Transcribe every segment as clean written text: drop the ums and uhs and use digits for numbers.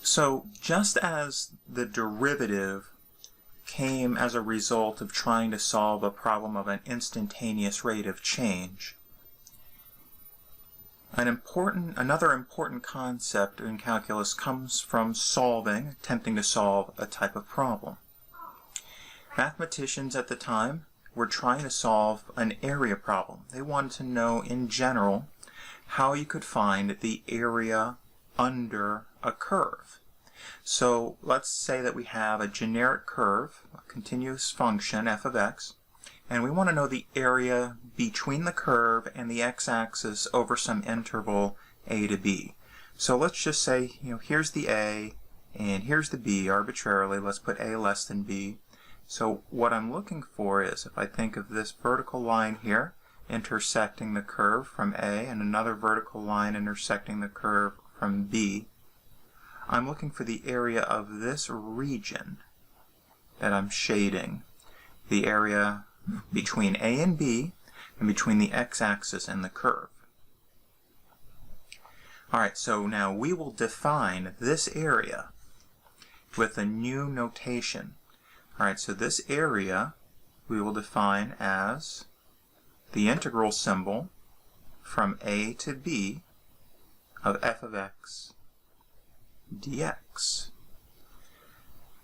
So just as the derivative came as a result of trying to solve a problem of an instantaneous rate of change, another important concept in calculus comes from attempting to solve a type of problem. Mathematicians at the time were trying to solve an area problem. They wanted to know in general how you could find the area under a curve. So let's say that we have a generic curve, a continuous function f of x, and we want to know the area between the curve and the x-axis over some interval a to b. So let's just say, here's the a and here's the b arbitrarily. Let's put a less than b. So what I'm looking for is, if I think of this vertical line here intersecting the curve from a and another vertical line intersecting the curve from b, I'm looking for the area of this region that I'm shading, the area between a and b and between the x-axis and the curve. Alright, so now we will define this area with a new notation. Alright, so this area we will define as the integral symbol from a to b of f of x dx.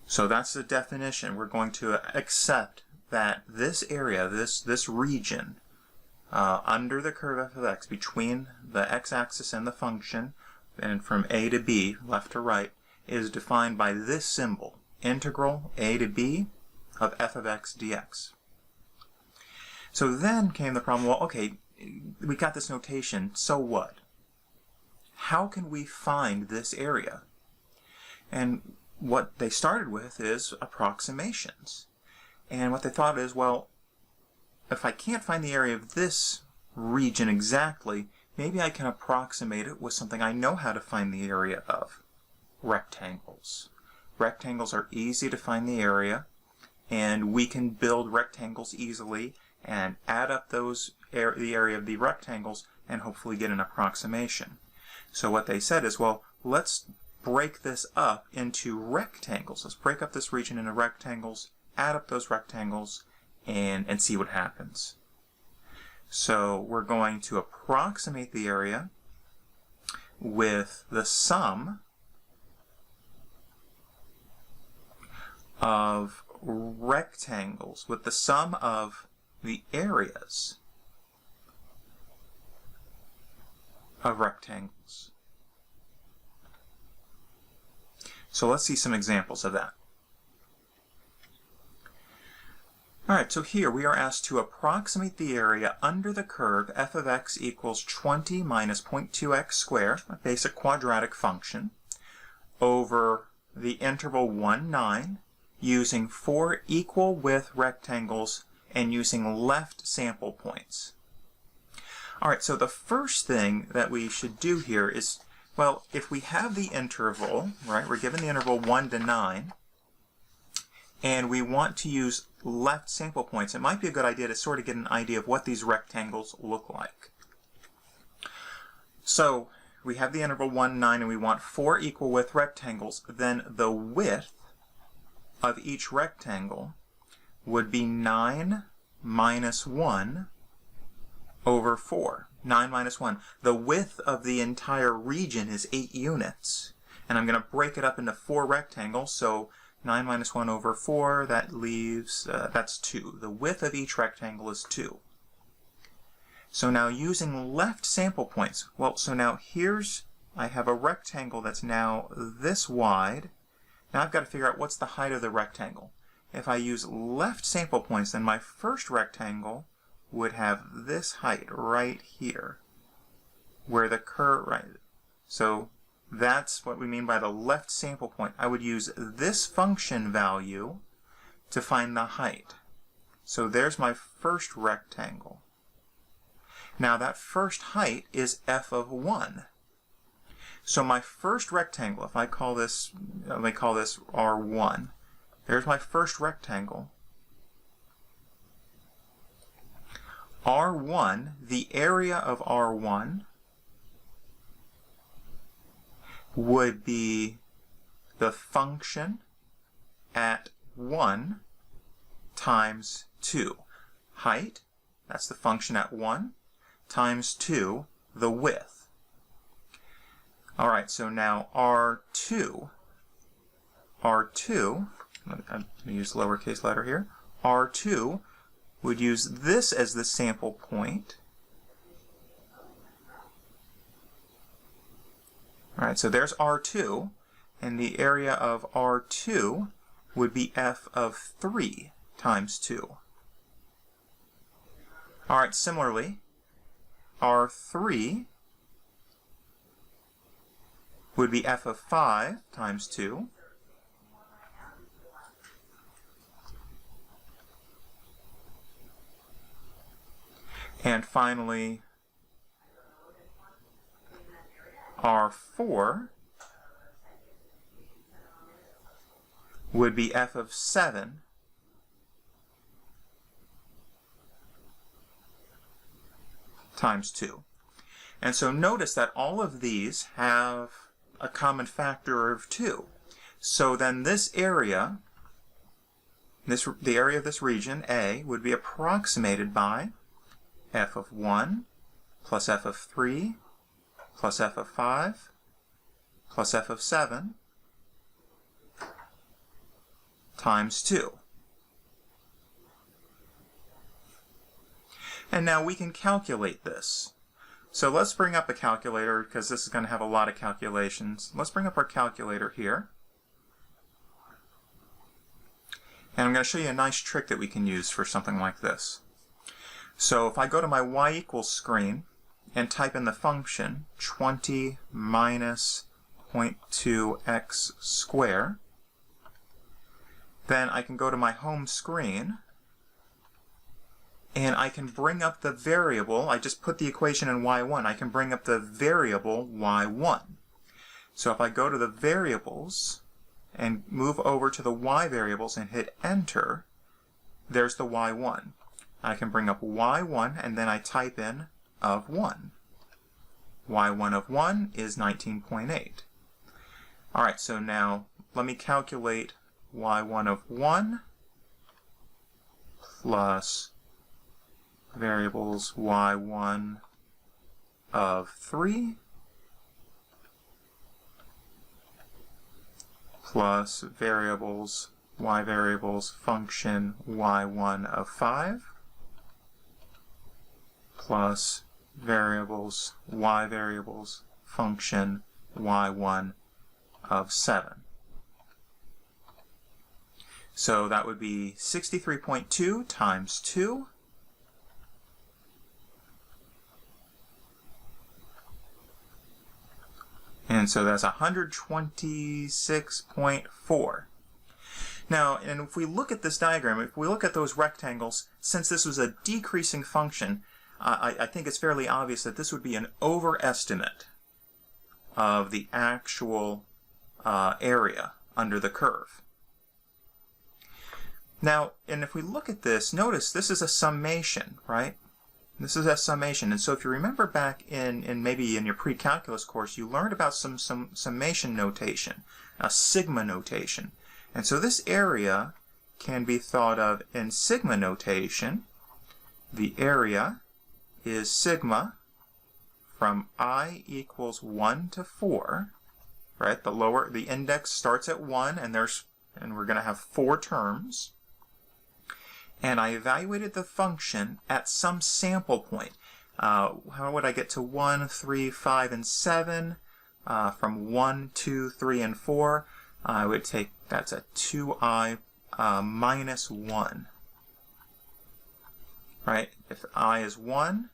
So that's the definition. We're going to accept that this area, this region under the curve f of x between the x-axis and the function, and from a to b, left to right, is defined by this symbol, integral a to b of f of x dx. So then came the problem, well, okay, we got this notation, so what? How can we find this area? And what they started with is approximations. And what they thought is, well, if I can't find the area of this region exactly, maybe I can approximate it with something I know how to find the area of. Rectangles. Rectangles are easy to find the area, and we can build rectangles easily and add up the area of the rectangles and hopefully get an approximation. So what they said is, well, let's break this up into rectangles. Let's break up this region into rectangles, add up those rectangles, and see what happens. So we're going to approximate the area with the sum of rectangles, with the sum of the areas of rectangles. So let's see some examples of that. Alright, so here we are asked to approximate the area under the curve f of x equals 20 minus 0.2x squared, a basic quadratic function, over the interval 1, 9, using 4 equal width rectangles and using left sample points. Alright, so the first thing that we should do here is, well, if we have the interval, right, we're given the interval 1 to 9, and we want to use left sample points, it might be a good idea to sort of get an idea of what these rectangles look like. So we have the interval 1, 9, and we want 4 equal width rectangles. Then the width of each rectangle would be 9 minus 1 over 4. 9 minus 1. The width of the entire region is 8 units. And I'm going to break it up into 4 rectangles, so 9 minus 1 over 4, that leaves, that's 2. The width of each rectangle is 2. So now using left sample points, well, so now I have a rectangle that's now this wide. Now I've got to figure out what's the height of the rectangle. If I use left sample points, then my first rectangle would have this height right here, where the curve, right. So that's what we mean by the left sample point. I would use this function value to find the height. So there's my first rectangle. Now that first height is f of 1. So my first rectangle, if I call this, let me call this R1. There's my first rectangle. R1, the area of R1 would be the function at 1 times 2. Height, that's the function at 1, times 2, the width. All right, so now R2, I'm going to use lowercase letter here, R2 would use this as the sample point. All right, so there's R2, and the area of R2 would be f of 3 times 2. All right, similarly, R3 would be f of 5 times 2. And finally, R4 would be f of 7 times 2. And so notice that all of these have a common factor of 2. So then this area, the area of this region, A, would be approximated by f of 1 plus f of 3 plus f of 5 plus f of 7 times 2. And now we can calculate this. So let's bring up a calculator, because this is going to have a lot of calculations. Let's bring up our calculator here. And I'm going to show you a nice trick that we can use for something like this. So if I go to my y equals screen and type in the function 20 minus 0.2x squared, then I can go to my home screen and I can bring up the variable. I just put the equation in y1. I can bring up the variable y1. So if I go to the variables and move over to the y variables and hit enter, there's the y1. I can bring up y1 and then I type in of 1. y1 of 1 is 19.8. All right, so now let me calculate y1 of 1 plus variables y1 of 3 plus variables y variables function y1 of 5 plus variables y variables function y1 of 7. So that would be 63.2 times 2. And so that's 126.4. Now, and if we look at this diagram, if we look at those rectangles, since this was a decreasing function, I think it's fairly obvious that this would be an overestimate of the actual area under the curve. Now, and if we look at this, notice this is a summation, right? This is a summation. And so if you remember back in maybe in your pre-calculus course, you learned about some summation notation, a sigma notation. And so this area can be thought of in sigma notation. The area is sigma from I equals 1 to 4, right? The index starts at 1 and we're going to have 4 terms. And I evaluated the function at some sample point. How would I get to 1, 3, 5, and 7? From 1, 2, 3, and 4, I would take, that's a 2i minus 1. Right? If I is 1,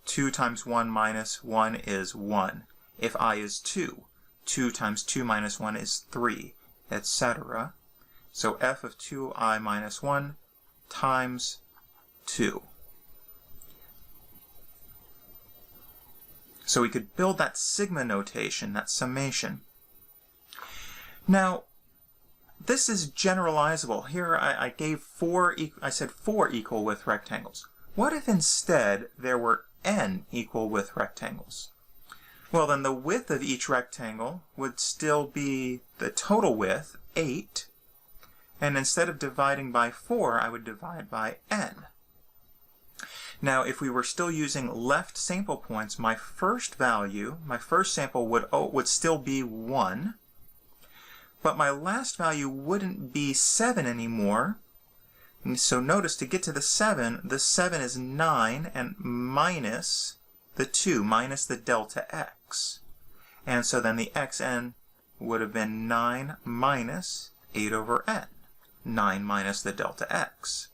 2 times 1 minus 1 is 1. If I is 2, 2 times 2 minus 1 is 3, etc. So f of 2i minus 1 times 2. So we could build that sigma notation, that summation. Now, this is generalizable. Here I gave I said 4 equal width rectangles. What if instead there were n equal width rectangles? Well, then the width of each rectangle would still be the total width, 8. And instead of dividing by 4, I would divide by n. Now, if we were still using left sample points, my first sample would still be 1. But my last value wouldn't be 7 anymore. And so notice, to get to the 7 is 9 and minus the 2, minus the delta x. And so then the xn would have been 9 minus 8 over n. 9 minus the delta x.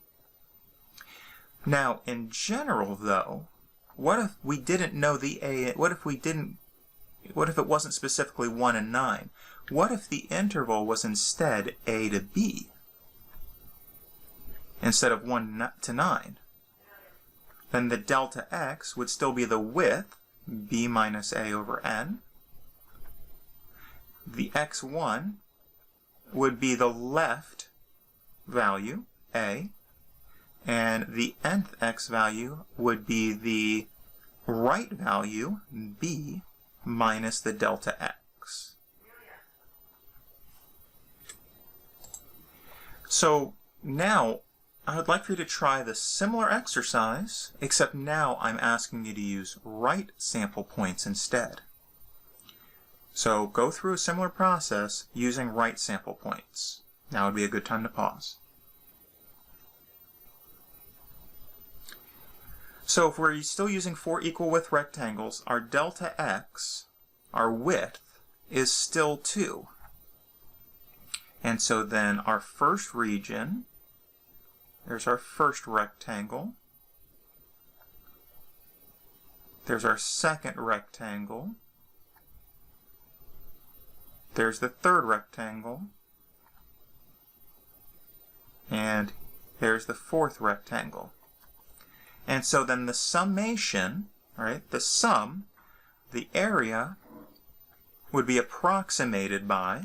Now, in general, though, what if we didn't know the a? What if it wasn't specifically 1 and 9? What if the interval was instead a to b instead of 1 to 9? Then the delta x would still be the width, b minus a over n. The x1 would be the left value, a, and the nth x value would be the right value, b, minus the delta x. So now I would like for you to try the similar exercise, except now I'm asking you to use right sample points instead. So go through a similar process using right sample points. Now would be a good time to pause. So if we're still using 4 equal width rectangles, our delta x, our width, is still 2. And so then our first region, there's our first rectangle. There's our second rectangle. There's the third rectangle. And there's the fourth rectangle. And so then the summation, right, the sum, the area, would be approximated by,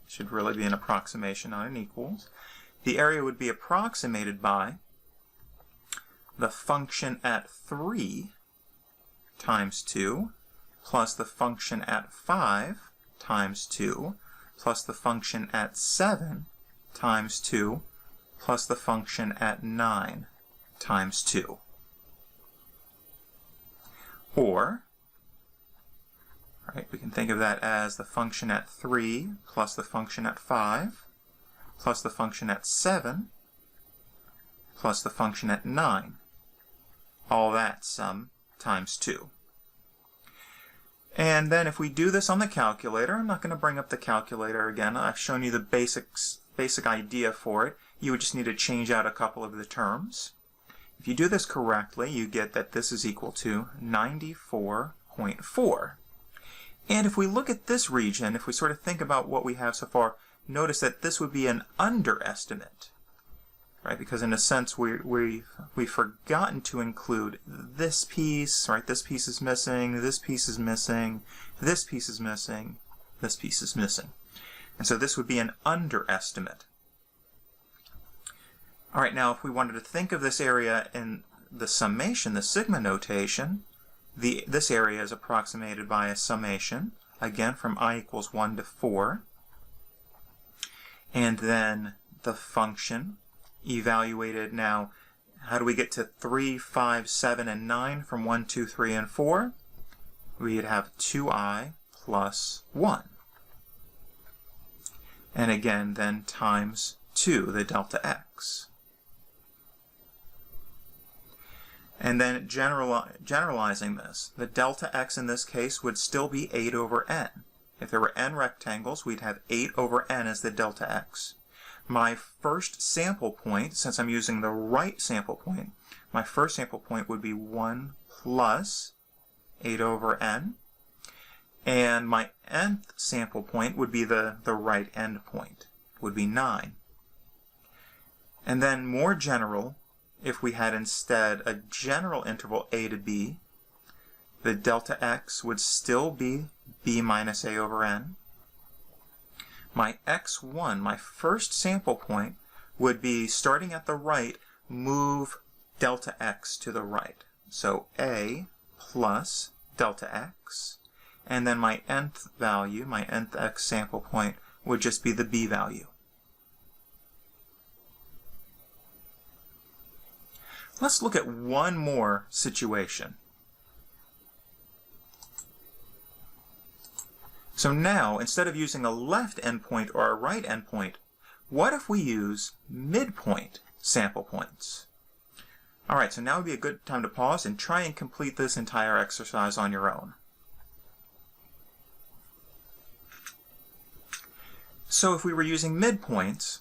should really be an approximation, not an equals. The area would be approximated by the function at 3 times 2 plus the function at 5 times 2 plus the function at 7 times 2 plus the function at 9 times 2. Or, right, we can think of that as the function at 3 plus the function at 5 plus the function at 7 plus the function at 9. All that sum times 2. And then if we do this on the calculator, I'm not going to bring up the calculator again. I've shown you the basic idea for it. You would just need to change out a couple of the terms. If you do this correctly, you get that this is equal to 94.4. And if we look at this region, if we sort of think about what we have so far, notice that this would be an underestimate, right? Because in a sense, we've forgotten to include this piece, right? This piece is missing, this piece is missing, this piece is missing, this piece is missing. And so this would be an underestimate. All right, now if we wanted to think of this area in the summation, the sigma notation, this area is approximated by a summation, again from I equals 1 to 4. And then the function evaluated. Now, how do we get to 3, 5, 7, and 9 from 1, 2, 3, and 4? We'd have 2i plus 1. And again, then times 2, the delta x. And then generalizing this, the delta x in this case would still be 8 over n. If there were n rectangles, we'd have 8 over n as the delta x. My first sample point, since I'm using the right sample point, my first sample point would be 1 plus 8 over n. And my nth sample point would be the right end point, would be 9. And then more general, if we had instead a general interval a to b, the delta x would still be b minus a over n. My x1, my first sample point, would be starting at the right, move delta x to the right. So a plus delta x and then my nth value, my nth x sample point, would just be the b value. Let's look at one more situation. So now, instead of using a left endpoint or a right endpoint, what if we use midpoint sample points? All right, so now would be a good time to pause and try and complete this entire exercise on your own. So if we were using midpoints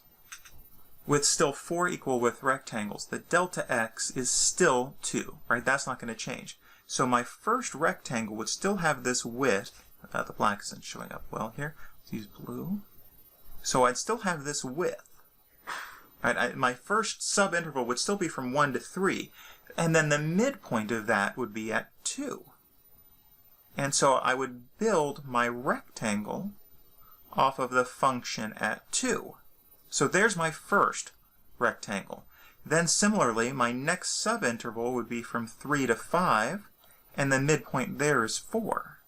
with still 4 equal width rectangles, the delta x is still 2, right? That's not going to change. So my first rectangle would still have this width. The black isn't showing up well here. Let's use blue. So I'd still have this width. Right? My first subinterval would still be from 1 to 3. And then the midpoint of that would be at 2. And so I would build my rectangle off of the function at 2. So there's my first rectangle. Then similarly, my next subinterval would be from 3 to 5, and the midpoint there is 4.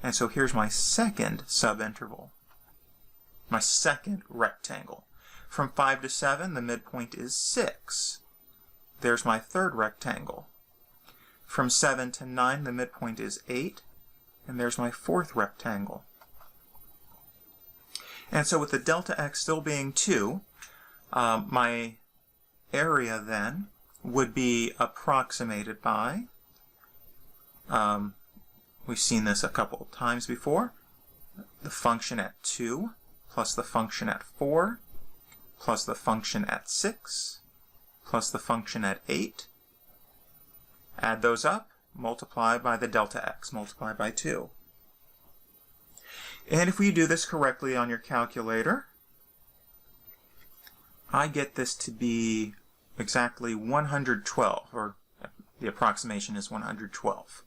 And so here's my second subinterval, my second rectangle. From 5 to 7, the midpoint is 6. There's my third rectangle. From 7 to 9, the midpoint is 8, and there's my fourth rectangle. And so with the delta x still being 2, my area then would be approximated by, we've seen this a couple of times before, the function at 2 plus the function at 4 plus the function at 6 plus the function at 8. Add those up, multiply by the delta x, multiply by 2. And if we do this correctly on your calculator, I get this to be exactly 112, or the approximation is 112.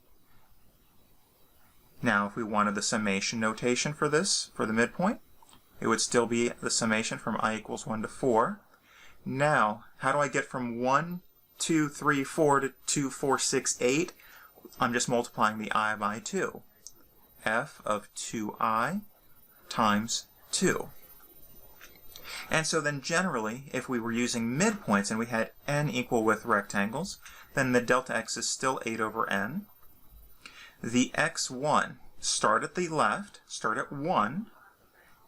Now, if we wanted the summation notation for this, for the midpoint, it would still be the summation from I equals 1 to 4. Now, how do I get from 1, 2, 3, 4 to 2, 4, 6, 8? I'm just multiplying the I by 2. F of 2i times 2. And so then generally, if we were using midpoints and we had n equal width rectangles, then the delta x is still 8 over n. The x1, start at the left, start at 1,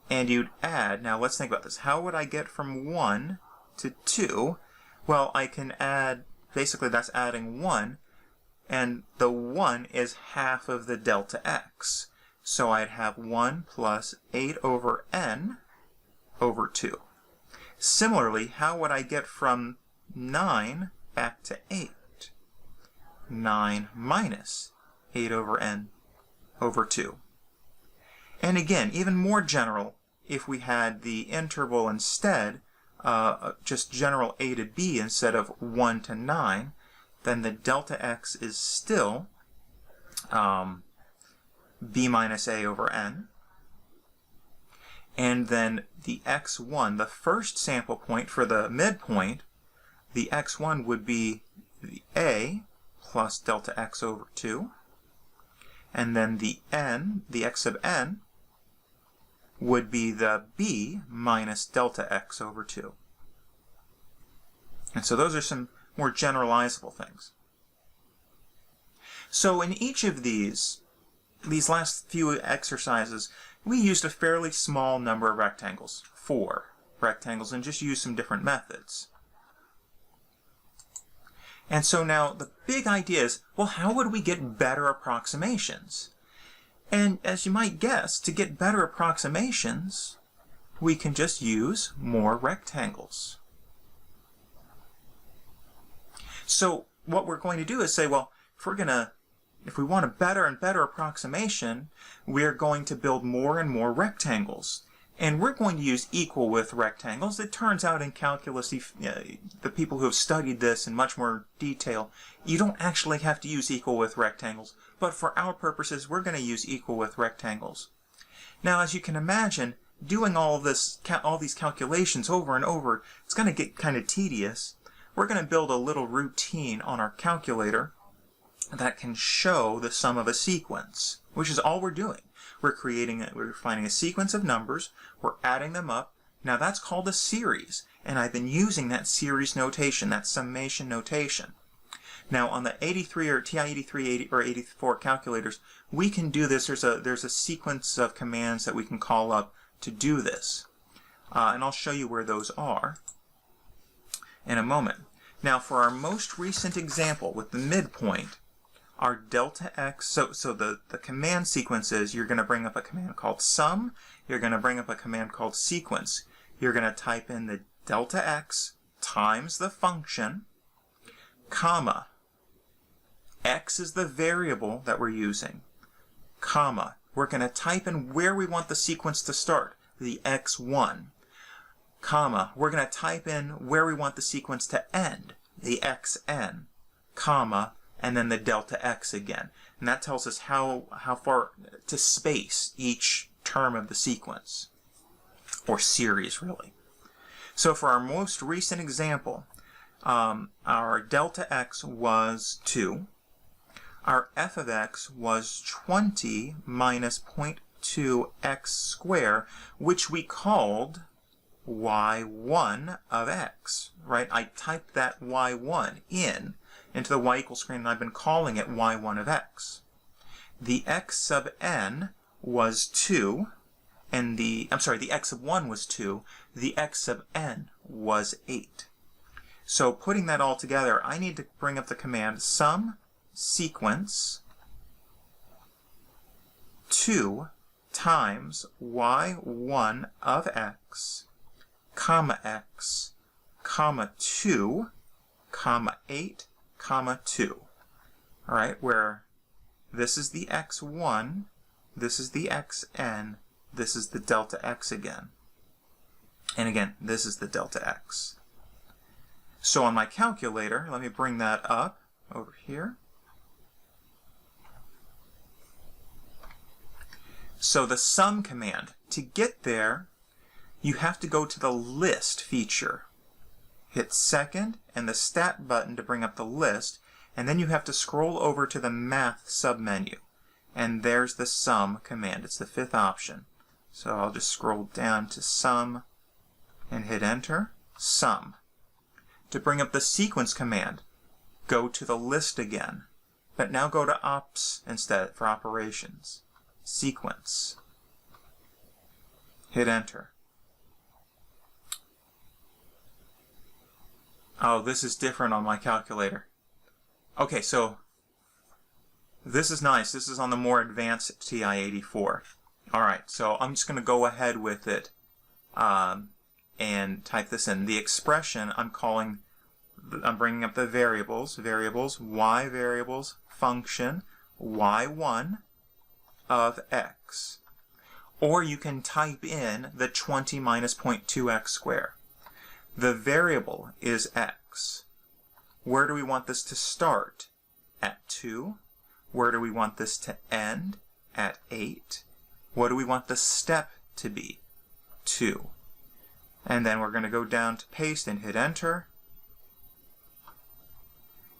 and you'd add, now let's think about this. How would I get from 1 to 2? Well, I can add, basically that's adding 1, and the 1 is half of the delta x. So I'd have 1 plus 8 over n over 2. Similarly, how would I get from 9 back to 8? 9 minus 8 over n over 2. And again, even more general, if we had the interval instead, just general a to b instead of 1 to 9, then the delta x is still b minus a over n. And then the x1, the first sample point for the midpoint, the x1 would be the a plus delta x over 2. And then the n, the x sub n, would be the b minus delta x over 2. And so those are some more generalizable things. So in each of these last few exercises, we used a fairly small number of rectangles, 4 rectangles, and just used some different methods. And so now the big idea is, well, how would we get better approximations? And as you might guess, to get better approximations, we can just use more rectangles. So what we're going to do is say, well, if we want a better and better approximation, we're going to build more and more rectangles. And we're going to use equal width rectangles. It turns out in calculus, the people who have studied this in much more detail, you don't actually have to use equal width rectangles. But for our purposes, we're going to use equal width rectangles. Now, as you can imagine, doing all these calculations over and over, it's going to get kind of tedious. We're going to build a little routine on our calculator that can show the sum of a sequence, which is all we're doing. We're finding a sequence of numbers, we're adding them up. Now that's called a series, and I've been using that series notation, that summation notation. Now on the 83 or TI-83 or 84 calculators, we can do this. There's a sequence of commands that we can call up to do this. And I'll show you where those are in a moment. Now for our most recent example with the midpoint, our delta x, so the command sequence is you're going to bring up a command called sum, you're going to bring up a command called sequence. You're going to type in the delta x times the function, comma, x is the variable that we're using, comma, we're going to type in where we want the sequence to start, the x1, comma, we're going to type in where we want the sequence to end, the xn, comma, and then the delta x again. And that tells us how far to space each term of the sequence, or series really. So for our most recent example, our delta x was 2. Our f of x was 20 minus 0.2 x squared, which we called y1 of x, right? I typed that y1 into the y equals screen, and I've been calling it y1 of x. The x sub n was 2, and the x sub 1 was 2, the x sub n was 8. So putting that all together, I need to bring up the command sum sequence 2 times y1 of x, comma 2, comma 8, comma 2. All right, where this is the x1, this is the xn, this is the delta x again. And again, this is the delta x. So on my calculator, let me bring that up over here. So the sum command, to get there, you have to go to the list feature. Hit second and the stat button to bring up the list, and then you have to scroll over to the math submenu. And there's the sum command. It's the 5th option. So I'll just scroll down to sum and hit enter. Sum. To bring up the sequence command, go to the list again, but now go to ops instead for operations. Sequence. Hit enter. Oh, this is different on my calculator. Okay, so this is nice. This is on the more advanced TI-84. Alright, so I'm just going to go ahead with it and type this in. The expression I'm bringing up the variables, y variables, function, y1 of x. Or you can type in the 20 minus 0.2x squared. The variable is x. Where do we want this to start? At 2. Where do we want this to end? At 8. What do we want the step to be? 2. And then we're going to go down to paste and hit enter.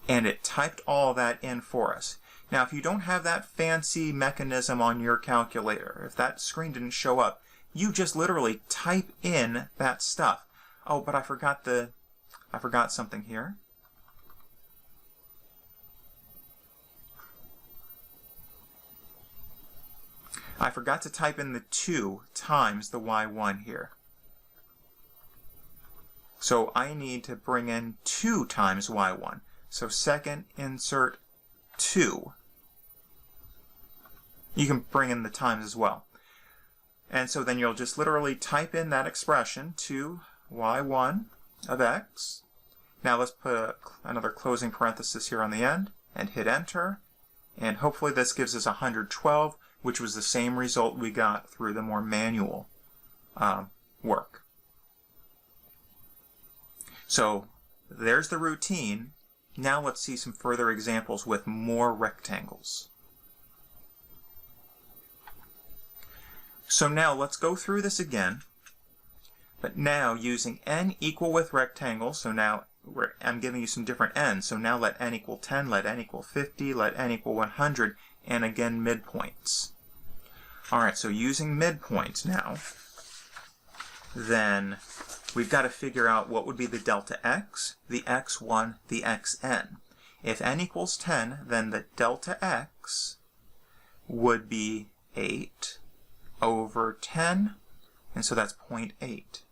And it typed all that in for us. Now, if you don't have that fancy mechanism on your calculator, if that screen didn't show up, you just literally type in that stuff. Oh, but I forgot something here. I forgot to type in the 2 times the y1 here. So I need to bring in 2 times y1. So second insert 2. You can bring in the times as well. And so then you'll just literally type in that expression, 2y1 of x. Now let's put another closing parenthesis here on the end and hit enter. And hopefully this gives us 112, which was the same result we got through the more manual work. So there's the routine. Now let's see some further examples with more rectangles. So now let's go through this again, but now using n equal with rectangle. So now I'm giving you some different n's. So now let n equal 10, let n equal 50, let n equal 100, and again midpoints. All right, so using midpoints now, then we've got to figure out what would be the delta x, the x1, the xn. If n equals 10, then the delta x would be 8 over 10, and so that's 0.8.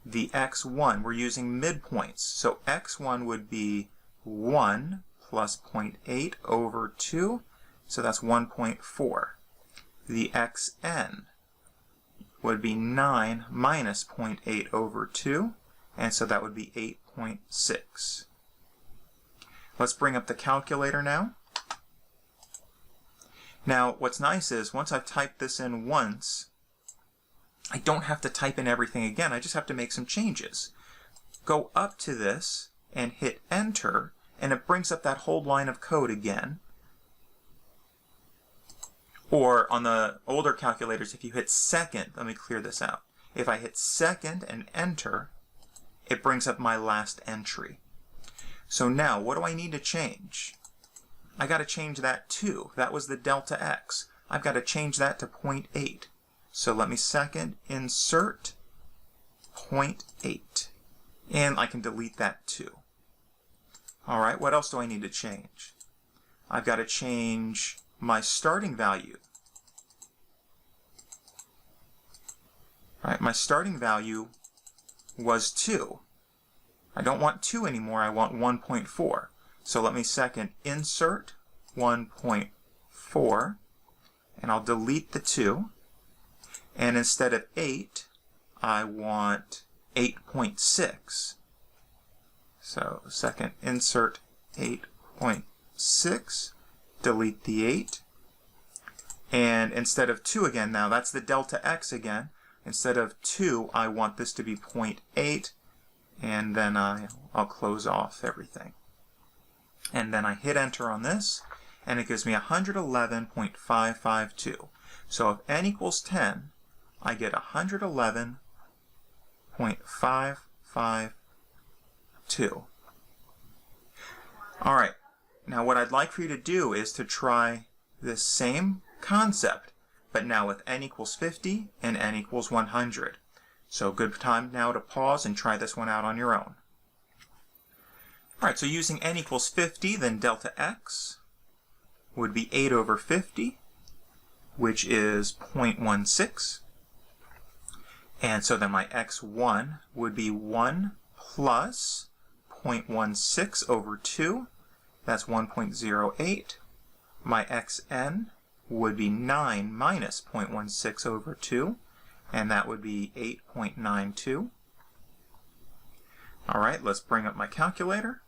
The x1, we're using midpoints, so x1 would be 1 plus 0.8 over 2, so that's 1.4. The xn would be 9 minus 0.8 over 2, and so that would be 8.6. Let's bring up the calculator now. Now, what's nice is once I've typed this in once, I don't have to type in everything again. I just have to make some changes. Go up to this and hit enter, and it brings up that whole line of code again. Or on the older calculators, if you hit second, let me clear this out. If I hit second and enter, it brings up my last entry. So now, what do I need to change? I got to change that too. That was the delta x. I've got to change that to 0.8. So let me second insert 0.8. And I can delete that too. All right, what else do I need to change? I've got to change my starting value. All right, my starting value was 2. I don't want 2 anymore, I want 1.4. So let me second insert 1.4, and I'll delete the 2. And instead of 8, I want 8.6. So second insert 8.6, delete the 8. And instead of 2 again, now that's the delta x again. Instead of 2, I want this to be 0.8. And then I'll close off everything. And then I hit enter on this, and it gives me 111.552. So if n equals 10, I get 111.552. All right, now what I'd like for you to do is to try this same concept, but now with n equals 50 and n equals 100. So good time now to pause and try this one out on your own. All right, so using n equals 50, then delta x would be 8 over 50, which is 0.16. And so then my x1 would be 1 plus 0.16 over 2. That's 1.08. My xn would be 9 minus 0.16 over 2. And that would be 8.92. All right, let's bring up my calculator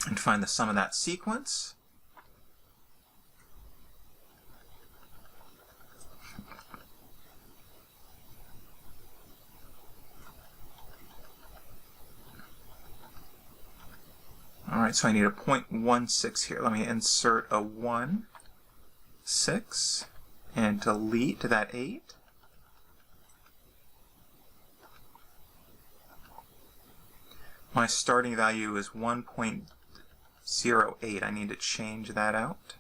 and find the sum of that sequence. All right, so I need a 0.16 here. Let me insert a 1, 6, and delete that 8. My starting value is 1.08. I need to change that out.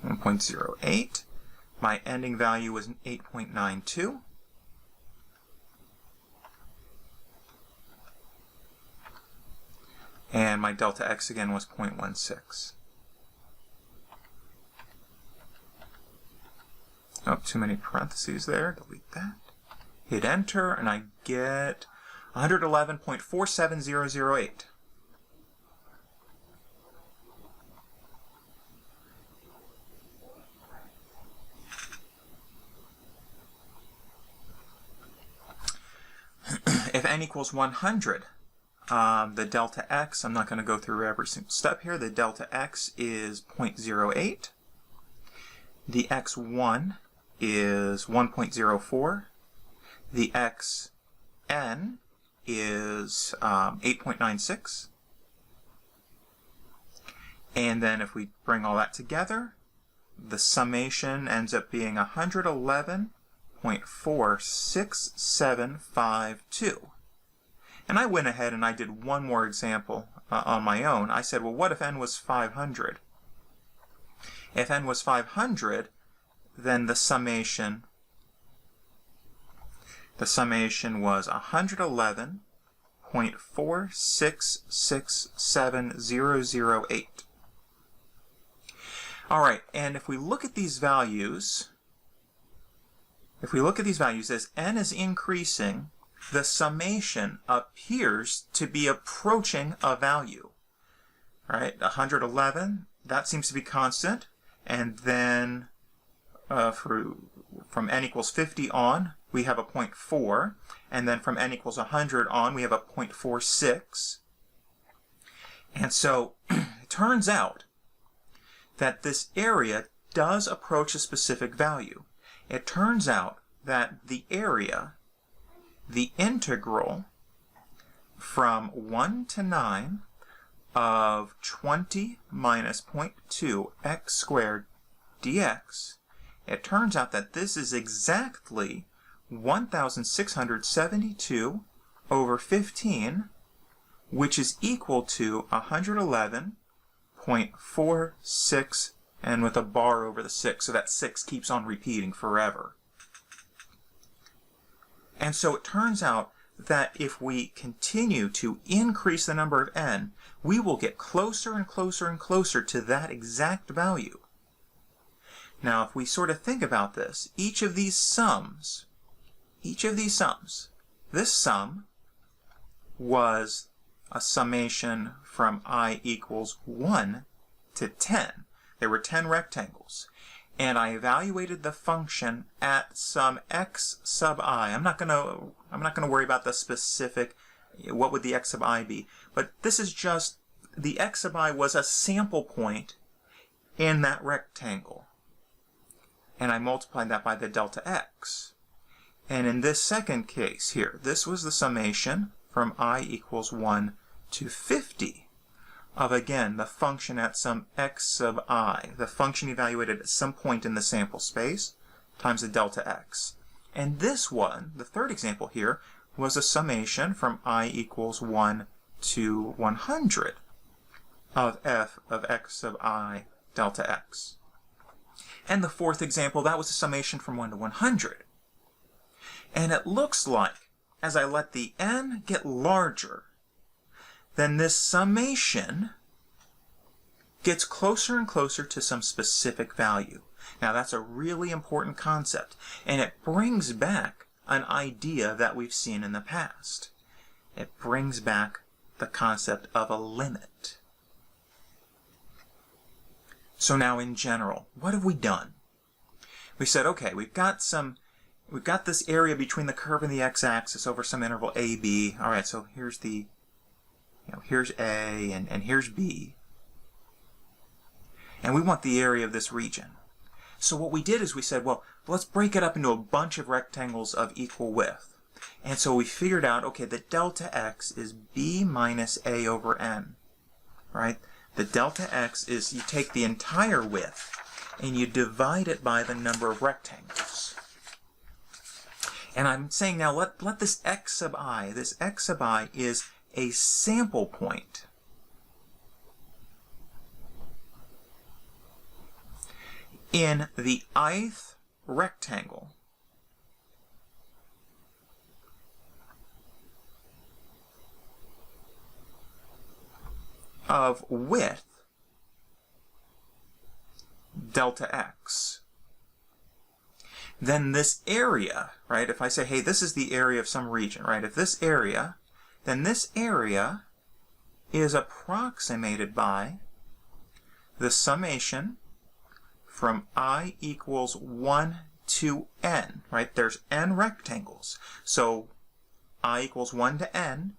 .08. My ending value was 8.92. And my delta x again was 0.16. Oh, too many parentheses there. Delete that. Hit enter, and I get 111.47008. If n equals 100, the delta x, I'm not going to go through every single step here. The delta x is 0.08. The x1 is 1.04. The xn is 8.96. And then if we bring all that together, the summation ends up being 111.46752. And I went ahead and I did one more example on my own. I said, well, what if n was 500? If n was 500, then the summation was 111.4667008. All right, and if we look at these values, as n is increasing, the summation appears to be approaching a value. Right, 111, that seems to be constant, and then from n equals 50 on, we have a 0.4, and then from n equals 100 on, we have a 0.46. And so it turns out that this area does approach a specific value. It turns out that the area, the integral from 1 to 9 of 20 minus 0.2 x squared dx, it turns out that this is exactly 1,672 over 15, which is equal to 111.46, and with a bar over the 6, so that 6 keeps on repeating forever. And so it turns out that if we continue to increase the number of n, we will get closer and closer and closer to that exact value. Now, if we sort of think about this, each of these sums, this sum was a summation from I equals 1 to 10. There were 10 rectangles. And I evaluated the function at some x sub I. I'm not gonna worry about the specific, what would the x sub I be, but this is just, the x sub I was a sample point in that rectangle. And I multiplied that by the delta x. And in this second case here, this was the summation from I equals 1 to 50 of, again, the function at some x sub I, the function evaluated at some point in the sample space, times the delta x. And this one, the third example here, was a summation from I equals 1 to 100 of f of x sub I delta x. And the fourth example, that was a summation from 1 to 100. And it looks like, as I let the n get larger, then this summation gets closer and closer to some specific value. Now that's a really important concept, and it brings back an idea that we've seen in the past. It brings back the concept of a limit. So now in general, what have we done? We said, okay, we've got this area between the curve and the x-axis over some interval AB. All right, so here's the, here's A and here's B. And we want the area of this region. So what we did is we said, well, let's break it up into a bunch of rectangles of equal width. And so we figured out, okay, the delta x is B minus A over N, right? The delta x is, you take the entire width and you divide it by the number of rectangles. And I'm saying now, let this x sub I is a sample point in the ith rectangle of width delta x. Then this area, right, if I say, hey, this is the area of some region, right, if this area, then this area is approximated by the summation from I equals 1 to n, right? There's n rectangles. So I equals 1 to n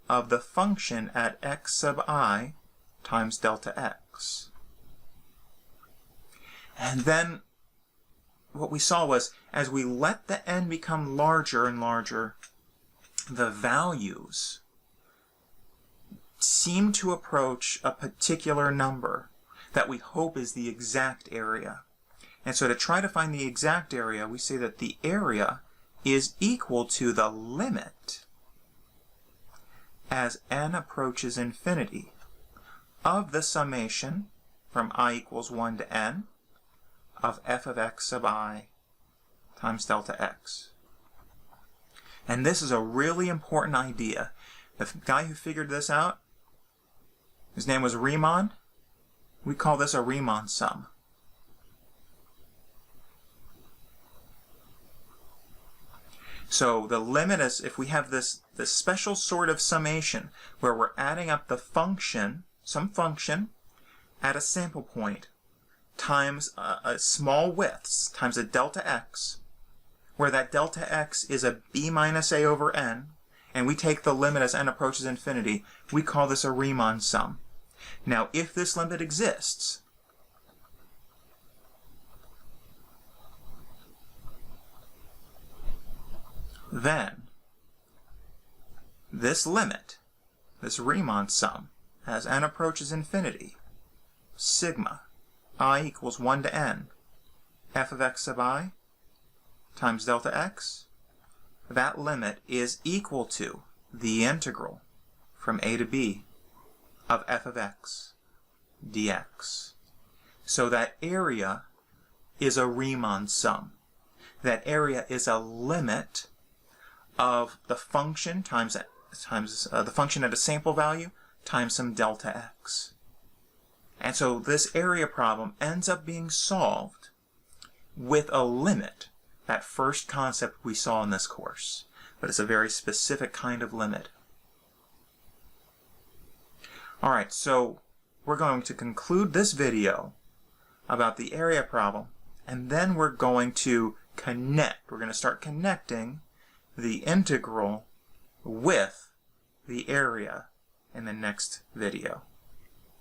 of the function at x sub I times delta x. And then what we saw was, as we let the n become larger and larger, the values seem to approach a particular number. that we hope is the exact area. And so to try to find the exact area, we say that the area is equal to the limit as n approaches infinity of the summation from I equals 1 to n of f of x sub I times delta x. And this is a really important idea. The guy who figured this out, his name was Riemann. We call this a Riemann sum. So the limit is, if we have this special sort of summation where we're adding up the function, some function, at a sample point times a small widths times a delta x, where that delta x is a b minus a over n, and we take the limit as n approaches infinity, we call this a Riemann sum. Now, if this limit exists, then this limit, this Riemann sum, as n approaches infinity, sigma I equals 1 to n f of x sub I times delta x, that limit is equal to the integral from a to b of f of x dx. So that area is a Riemann sum. That area is a limit of the function times the function at a sample value times some delta x. And so this area problem ends up being solved with a limit, that first concept we saw in this course. But it's a very specific kind of limit. Alright, so we're going to conclude this video about the area problem, and then we're going to connect. We're going to start connecting the integral with the area in the next video.